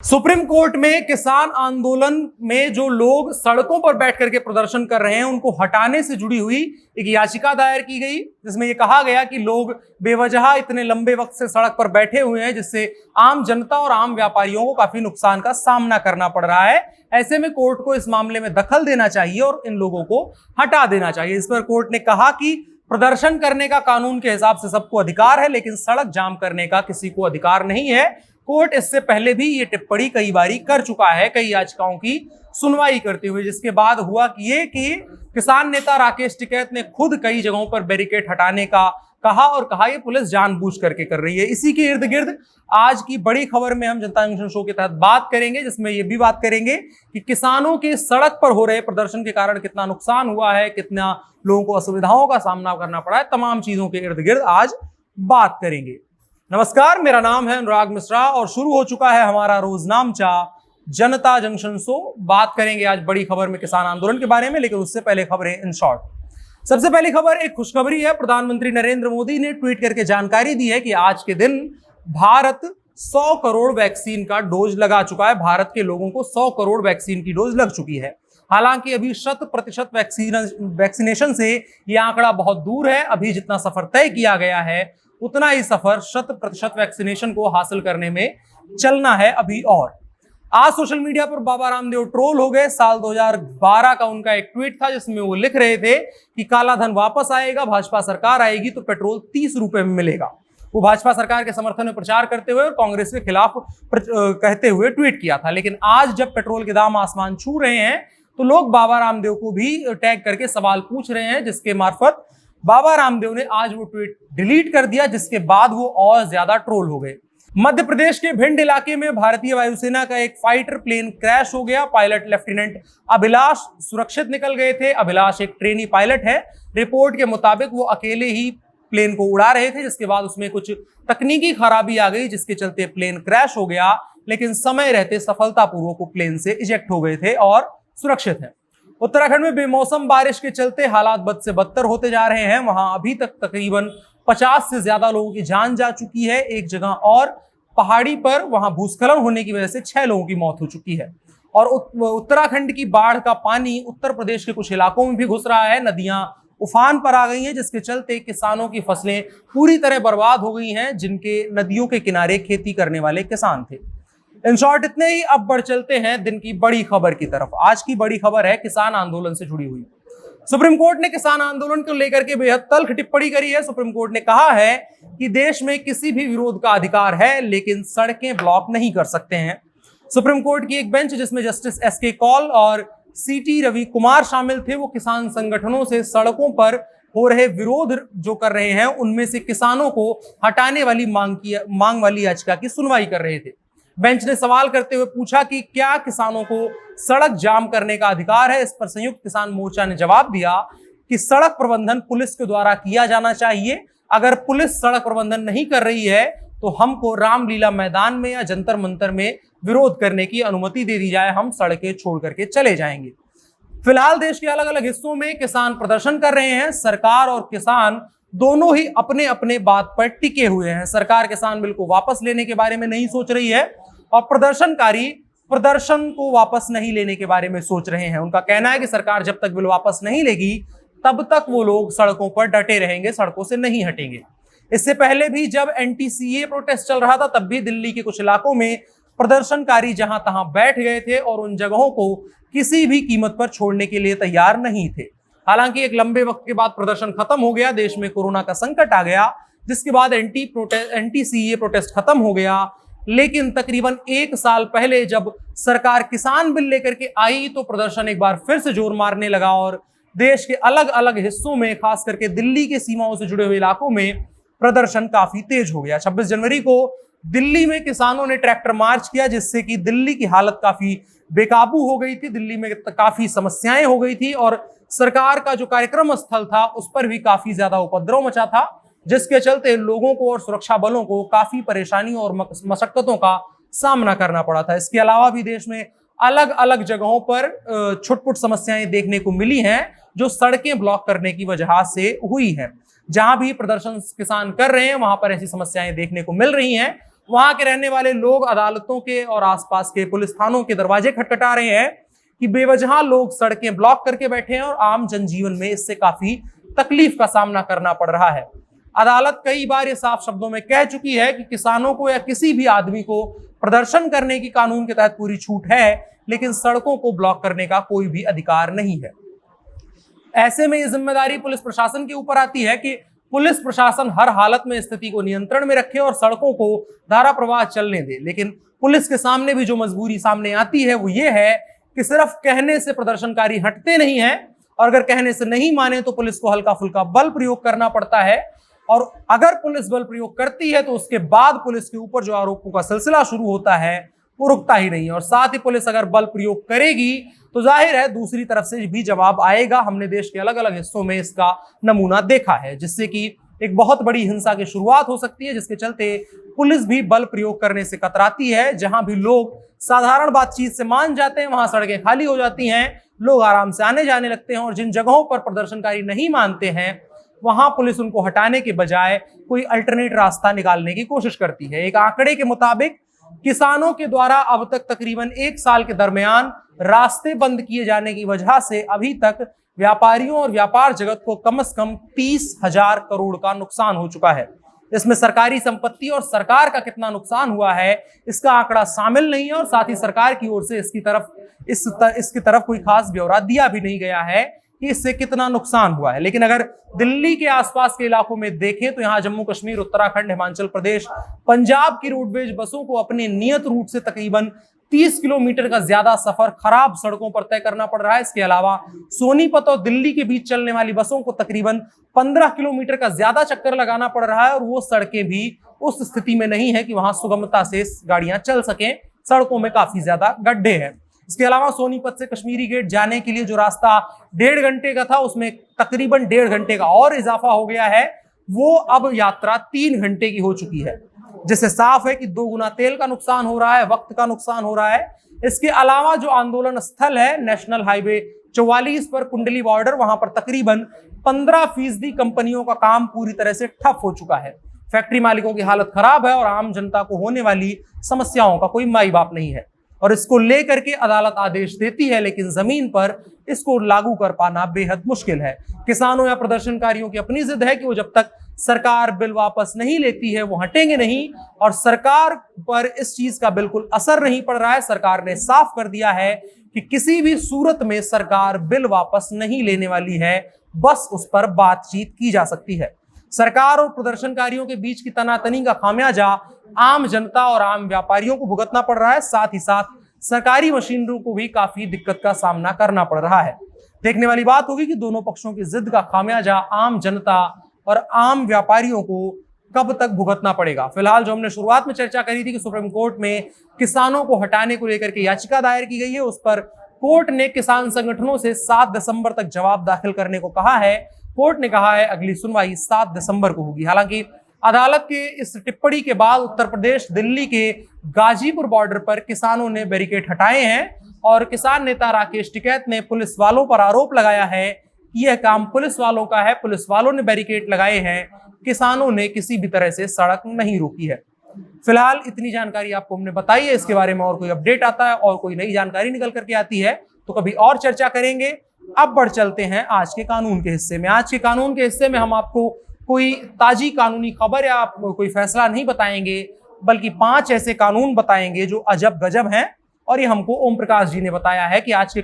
Supreme court में किसान आंदोलन में जो लोग सड़कों पर बैठ करके प्रदर्शन कर रहे हैं उनको हटाने से जुड़ी हुई एक याचिका दायर की गई, जिसमें यह कहा गया कि लोग बेवजह इतने लंबे वक्त से सड़क पर बैठे हुए हैं जिससे आम जनता और आम व्यापारियों को काफी नुकसान का सामना करना पड़ रहा है। ऐसे में कोर्ट को इस मामले में दखल देना चाहिए और इन लोगों को हटा देना चाहिए। इस पर कोर्ट ने कहा कि प्रदर्शन करने का कानून के हिसाब से सबको अधिकार है, लेकिन सड़क जाम करने का किसी को अधिकार नहीं है। कोर्ट इससे पहले भी ये टिप्पणी कई बारी कर चुका है, कई याचिकाओं की सुनवाई करते हुए, जिसके बाद हुआ कि किसान नेता राकेश टिकैत ने खुद कई जगहों पर बैरिकेड हटाने का कहा ये पुलिस जानबूझ करके कर रही है। इसी के इर्द गिर्द आज की बड़ी खबर में हम जनता जंक्शन शो के तहत बात करेंगे, जिसमें ये भी बात करेंगे कि किसानों के सड़क पर हो रहे प्रदर्शन के कारण कितना नुकसान हुआ है, कितना लोगों को असुविधाओं का सामना करना पड़ा है। तमाम चीजों के इर्द गिर्द आज बात करेंगे। नमस्कार, मेरा नाम है अनुराग मिश्रा और शुरू हो चुका है हमारा रोजनामचा जनता जंक्शन शो। बात करेंगे आज बड़ी खबर में किसान आंदोलन के बारे में, लेकिन उससे पहले खबरें इन शॉर्ट। सबसे पहली खबर एक खुशखबरी है। प्रधानमंत्री नरेंद्र मोदी ने ट्वीट करके जानकारी दी है कि आज के दिन भारत 100 करोड़ वैक्सीन का डोज लगा चुका है। भारत के लोगों को 100 करोड़ वैक्सीन की डोज लग चुकी है। हालांकि अभी 100% वैक्सीनेशन से यह आंकड़ा बहुत दूर है। अभी जितना सफर तय किया गया है उतना ही सफर 100% वैक्सीनेशन को हासिल करने में चलना है अभी। और आज सोशल मीडिया पर बाबा रामदेव ट्रोल हो गए। साल 2012 का उनका एक ट्वीट था जिसमें वो लिख रहे थे कि काला धन वापस आएगा, भाजपा सरकार आएगी तो पेट्रोल 30 रुपए में मिलेगा। वो भाजपा सरकार के समर्थन में प्रचार करते हुए और कांग्रेस के खिलाफ कहते हुए ट्वीट किया था। लेकिन आज जब पेट्रोल के दाम आसमान छू रहे हैं तो लोग बाबा रामदेव को भी टैग करके सवाल पूछ रहे हैं, जिसके मार्फत बाबा रामदेव ने आज वो ट्वीट डिलीट कर दिया, जिसके बाद वो और ज्यादा ट्रोल हो गए। मध्य प्रदेश के भिंड इलाके में भारतीय वायुसेना का एक फाइटर प्लेन क्रैश हो गया। पायलट लेफ्टिनेंट अभिलाष सुरक्षित निकल गए थे। अभिलाष एक ट्रेनी पायलट है। रिपोर्ट के मुताबिक वो अकेले ही प्लेन को उड़ा रहे थे, जिसके बाद उसमें कुछ तकनीकी खराबी आ गई, जिसके चलते प्लेन क्रैश हो गया। लेकिन समय रहते सफलतापूर्वक प्लेन से इजेक्ट हो गए थे और सुरक्षित है। उत्तराखंड में बेमौसम बारिश के चलते हालात बद से बदतर होते जा रहे हैं। वहां अभी तक तकरीबन 50 से ज्यादा लोगों की जान जा चुकी है। एक जगह और पहाड़ी पर वहां भूस्खलन होने की वजह से 6 लोगों की मौत हो चुकी है। और उत्तराखंड की बाढ़ का पानी उत्तर प्रदेश के कुछ इलाकों में भी घुस रहा है। नदियां उफान पर आ गई हैं, जिसके चलते किसानों की फसलें पूरी तरह बर्बाद हो गई हैं, जिनके नदियों के किनारे खेती करने वाले किसान थे। इन शॉर्ट इतने ही। अब बढ़ चलते हैं दिन की बड़ी खबर की तरफ। आज की बड़ी खबर है किसान आंदोलन से जुड़ी हुई। सुप्रीम कोर्ट ने किसान आंदोलन को लेकर के बेहद तल्ख टिप्पणी करी है। सुप्रीम कोर्ट ने कहा है कि देश में किसी भी विरोध का अधिकार है, लेकिन सड़कें ब्लॉक नहीं कर सकते हैं। सुप्रीम कोर्ट की एक बेंच जिसमें जस्टिस एसके कौल और सीटी रवि कुमार शामिल थे, वो किसान संगठनों से सड़कों पर हो रहे विरोध जो कर रहे हैं उनमें से किसानों को हटाने वाली मांग वाली याचिका की सुनवाई कर रहे थे। बेंच ने सवाल करते हुए पूछा कि क्या किसानों को सड़क जाम करने का अधिकार है। इस पर संयुक्त किसान मोर्चा ने जवाब दिया कि सड़क प्रबंधन पुलिस के द्वारा किया जाना चाहिए। अगर पुलिस सड़क प्रबंधन नहीं कर रही है तो हमको रामलीला मैदान में या जंतर मंतर में विरोध करने की अनुमति दे दी जाए, हम सड़कें छोड़ करके चले जाएंगे। फिलहाल देश के अलग अलग हिस्सों में किसान प्रदर्शन कर रहे हैं। सरकार और किसान दोनों ही अपने अपने बात पर टिके हुए हैं। सरकार किसान बिल को वापस लेने के बारे में नहीं सोच रही है और प्रदर्शनकारी प्रदर्शन को वापस नहीं लेने के बारे में सोच रहे हैं। उनका कहना है कि सरकार जब तक बिल वापस नहीं लेगी तब तक वो लोग सड़कों पर डटे रहेंगे, सड़कों से नहीं हटेंगे। इससे पहले भी जब एंटी-सीए प्रोटेस्ट चल रहा था तब भी दिल्ली के कुछ इलाकों में प्रदर्शनकारी जहां तहां बैठ गए थे और उन जगहों को किसी भी कीमत पर छोड़ने के लिए तैयार नहीं थे। हालांकि एक लंबे वक्त के बाद प्रदर्शन खत्म हो गया। देश में कोरोना का संकट आ गया, जिसके बाद एंटी-सीए प्रोटेस्ट खत्म हो गया। लेकिन तकरीबन 1 साल पहले जब सरकार किसान बिल लेकर के आई तो प्रदर्शन एक बार फिर से जोर मारने लगा और देश के अलग अलग हिस्सों में, खास करके दिल्ली के सीमाओं से जुड़े हुए इलाकों में प्रदर्शन काफी तेज हो गया। 26 जनवरी को दिल्ली में किसानों ने ट्रैक्टर मार्च किया, जिससे कि दिल्ली की हालत काफी बेकाबू हो गई थी। दिल्ली में काफी समस्याएं हो गई थी और सरकार का जो कार्यक्रम स्थल था उस पर भी काफी ज्यादा उपद्रव मचा था, जिसके चलते लोगों को और सुरक्षा बलों को काफी परेशानियों और मशक्कतों का सामना करना पड़ा था। इसके अलावा भी देश में अलग अलग जगहों पर छुटपुट समस्याएं देखने को मिली हैं, जो सड़कें ब्लॉक करने की वजह से हुई हैं। जहां भी प्रदर्शन किसान कर रहे हैं वहां पर ऐसी समस्याएं देखने को मिल रही हैं। वहां के रहने वाले लोग अदालतों के और आसपास के पुलिस थानों के दरवाजे खटखटा रहे हैं कि बेवजह लोग सड़कें ब्लॉक करके बैठे हैं और आम जनजीवन में इससे काफी तकलीफ का सामना करना पड़ रहा है। अदालत कई बार ये साफ शब्दों में कह चुकी है कि किसानों को या किसी भी आदमी को प्रदर्शन करने की कानून के तहत पूरी छूट है, लेकिन सड़कों को ब्लॉक करने का कोई भी अधिकार नहीं है। ऐसे में ये जिम्मेदारी पुलिस प्रशासन के ऊपर आती है कि पुलिस प्रशासन हर हालत में स्थिति को नियंत्रण में रखे और सड़कों को धारा प्रवाह चलने दे। लेकिन पुलिस के सामने भी जो मजबूरी सामने आती है वो ये है कि सिर्फ कहने से प्रदर्शनकारी हटते नहीं हैं, और अगर कहने से नहीं माने तो पुलिस को हल्का फुल्का बल प्रयोग करना पड़ता है। और अगर पुलिस बल प्रयोग करती है तो उसके बाद पुलिस के ऊपर जो आरोपों का सिलसिला शुरू होता है वो रुकता ही नहीं है। और साथ ही पुलिस अगर बल प्रयोग करेगी तो जाहिर है दूसरी तरफ से भी जवाब आएगा। हमने देश के अलग अलग हिस्सों में इसका नमूना देखा है, जिससे कि एक बहुत बड़ी हिंसा की शुरुआत हो सकती है, जिसके चलते पुलिस भी बल प्रयोग करने से कतराती है। जहां भी लोग साधारण बातचीत से मान जाते हैं वहां सड़कें खाली हो जाती हैं, लोग आराम से आने जाने लगते हैं, और जिन जगहों पर प्रदर्शनकारी नहीं मानते हैं वहां पुलिस उनको हटाने के बजाय कोई अल्टरनेट रास्ता निकालने की कोशिश करती है। एक आंकड़े के मुताबिक किसानों के द्वारा अब तक तकरीबन 1 साल के दरमियान रास्ते बंद किए जाने की वजह से अभी तक व्यापारियों और व्यापार जगत को कम से कम 30,000 करोड़ का नुकसान हो चुका है। इसमें सरकारी संपत्ति और सरकार का कितना नुकसान हुआ है इसका आंकड़ा शामिल नहीं है, और साथ ही सरकार की ओर से इसकी तरफ कोई खास ब्यौरा दिया भी नहीं गया है कि इससे कितना नुकसान हुआ है। लेकिन अगर दिल्ली के आसपास के इलाकों में देखें तो यहाँ जम्मू कश्मीर, उत्तराखंड, हिमाचल प्रदेश, पंजाब की रोडवेज बसों को अपने नियत रूट से तकरीबन 30 किलोमीटर का ज्यादा सफर खराब सड़कों पर तय करना पड़ रहा है। इसके अलावा सोनीपत और दिल्ली के बीच चलने वाली बसों को तकरीबन 15 किलोमीटर का ज्यादा चक्कर लगाना पड़ रहा है, और वो सड़कें भी उस स्थिति में नहीं है कि वहां सुगमता से गाड़ियां चल सकें। सड़कों में काफी ज्यादा गड्ढे हैं। इसके अलावा सोनीपत से कश्मीरी गेट जाने के लिए जो रास्ता 1.5 घंटे का था उसमें तकरीबन 1.5 घंटे का और इजाफा हो गया है। वो अब यात्रा 3 घंटे की हो चुकी है, जिससे साफ है कि 2 गुना तेल का नुकसान हो रहा है, वक्त का नुकसान हो रहा है। इसके अलावा जो आंदोलन स्थल है नेशनल हाईवे 44 पर कुंडली बॉर्डर, वहां पर तकरीबन 15% कंपनियों का काम पूरी तरह से ठप हो चुका है। फैक्ट्री मालिकों की हालत खराब है और आम जनता को होने वाली समस्याओं का कोई माई बाप नहीं है, और इसको लेकर के अदालत आदेश देती है, लेकिन जमीन पर इसको लागू कर पाना बेहद मुश्किल है। किसानों या प्रदर्शनकारियों की अपनी जिद है कि वो जब तक सरकार बिल वापस नहीं लेती है वो हटेंगे नहीं, और सरकार पर इस चीज का बिल्कुल असर नहीं पड़ रहा है। सरकार ने साफ कर दिया है कि किसी भी सूरत में सरकार बिल वापस नहीं लेने वाली है, बस उस पर बातचीत की जा सकती है। सरकार और प्रदर्शनकारियों के बीच की तनातनी का खामियाजा आम जनता और आम व्यापारियों को भुगतना पड़ रहा है। साथ ही साथ सरकारी मशीनरी को भी काफी दिक्कत का सामना करना पड़ रहा है। देखने वाली बात होगी कि दोनों पक्षों की जिद का खामियाजा आम जनता और आम व्यापारियों को कब तक भुगतना पड़ेगा। फिलहाल जो हमने शुरुआत में चर्चा करी थी कि सुप्रीम कोर्ट में किसानों को हटाने को लेकर के याचिका दायर की गई है, उस पर कोर्ट ने किसान संगठनों से 7 दिसंबर तक जवाब दाखिल करने को कहा है। कोर्ट ने कहा है अगली सुनवाई 7 दिसंबर को होगी। हालांकि अदालत के इस टिप्पणी के बाद उत्तर प्रदेश दिल्ली के गाजीपुर बॉर्डर पर किसानों ने बैरिकेड हटाए हैं, और किसान नेता राकेश टिकैत ने पुलिस वालों पर आरोप लगाया है कि यह काम पुलिस वालों का है। पुलिस वालों ने बैरिकेड लगाए हैं, किसानों ने किसी भी तरह से सड़क नहीं रोकी है। फिलहाल इतनी जानकारी आपको हमने बताई है। इसके बारे में और कोई अपडेट आता है और कोई नई जानकारी निकल करके आती है तो कभी और चर्चा करेंगे। अब बढ़ चलते हैं आज के कानून के हिस्से में। आज के कानून के हिस्से में हम आपको कोई ताजी कानूनी खबर या कोई फैसला नहीं बताएंगे, बल्कि 5 ऐसे कानून बताएंगे जो अजब गजब हैं, और ये हमको ओम प्रकाश जी ने बताया है कि आज के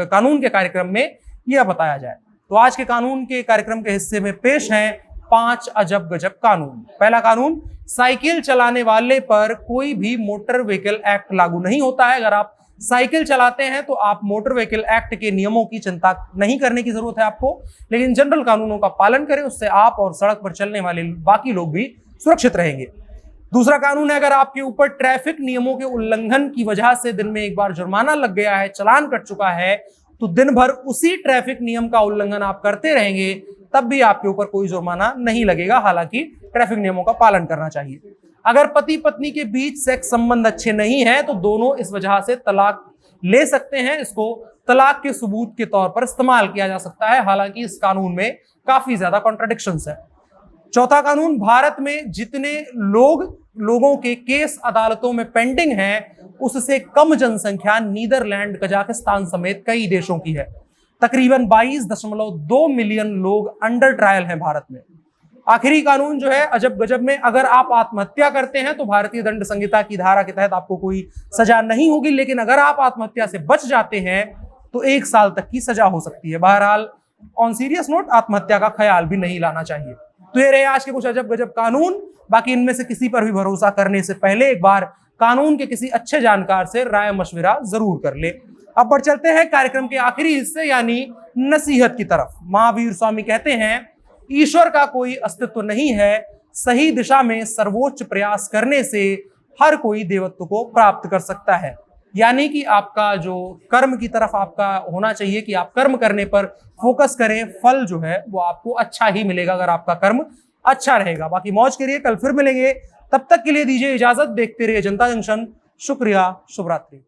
कानून के कार्यक्रम में यह बताया जाए। तो आज के कानून के कार्यक्रम के हिस्से में पेश हैं 5 अजब गजब कानून। पहला कानून, साइकिल चलाने वाले पर कोई भी मोटर व्हीकल एक्ट लागू नहीं होता है। अगर आप साइकिल चलाते हैं तो आप मोटर व्हीकल एक्ट के नियमों की चिंता नहीं करने की जरूरत है आपको, लेकिन जनरल कानूनों का पालन करें, उससे आप और सड़क पर चलने वाले बाकी लोग भी सुरक्षित रहेंगे। दूसरा कानून है, अगर आपके ऊपर ट्रैफिक नियमों के उल्लंघन की वजह से दिन में एक बार जुर्माना लग गया है, चालान कट चुका है, तो दिन भर उसी ट्रैफिक नियम का उल्लंघन आप करते रहेंगे, तब भी आपके ऊपर कोई जुर्माना नहीं लगेगा। हालांकि ट्रैफिक नियमों का पालन करना चाहिए। अगर पति पत्नी के बीच सेक्स संबंध अच्छे नहीं है तो दोनों इस वजह से तलाक ले सकते हैं। इसको तलाक के सबूत के तौर पर इस्तेमाल किया जा सकता है। हालांकि इस कानून में काफी ज्यादा कॉन्ट्रडिक्शंस है। चौथा कानून, भारत में जितने लोगों के केस अदालतों में पेंडिंग हैं, उससे कम जनसंख्या नीदरलैंड, कजाकिस्तान समेत कई देशों की है। तकरीबन 22.2 मिलियन लोग अंडर ट्रायल हैं भारत में। आखिरी कानून जो है अजब गजब में, अगर आप आत्महत्या करते हैं तो भारतीय दंड संहिता की धारा के तहत आपको कोई सजा नहीं होगी, लेकिन अगर आप आत्महत्या से बच जाते हैं तो 1 साल तक की सजा हो सकती है। बहरहाल ऑन सीरियस नोट, आत्महत्या का ख्याल भी नहीं लाना चाहिए। तो ये रहे आज के कुछ अजब गजब कानून। बाकी इनमें से किसी पर भी भरोसा करने से पहले एक बार कानून के किसी अच्छे जानकार से राय मशविरा जरूर कर ले। अब बढ़ चलते हैं कार्यक्रम के आखिरी हिस्से यानी नसीहत की तरफ। महावीर स्वामी कहते हैं, ईश्वर का कोई अस्तित्व नहीं है, सही दिशा में सर्वोच्च प्रयास करने से हर कोई देवत्व को प्राप्त कर सकता है। यानी कि आपका जो कर्म की तरफ आपका होना चाहिए कि आप कर्म करने पर फोकस करें, फल जो है वो आपको अच्छा ही मिलेगा अगर आपका कर्म अच्छा रहेगा। बाकी मौज करिए, कल फिर मिलेंगे, तब तक के लिए दीजिए इजाजत। देखते रहिए जनता जंक्शन। शुक्रिया, शुभ रात्रि।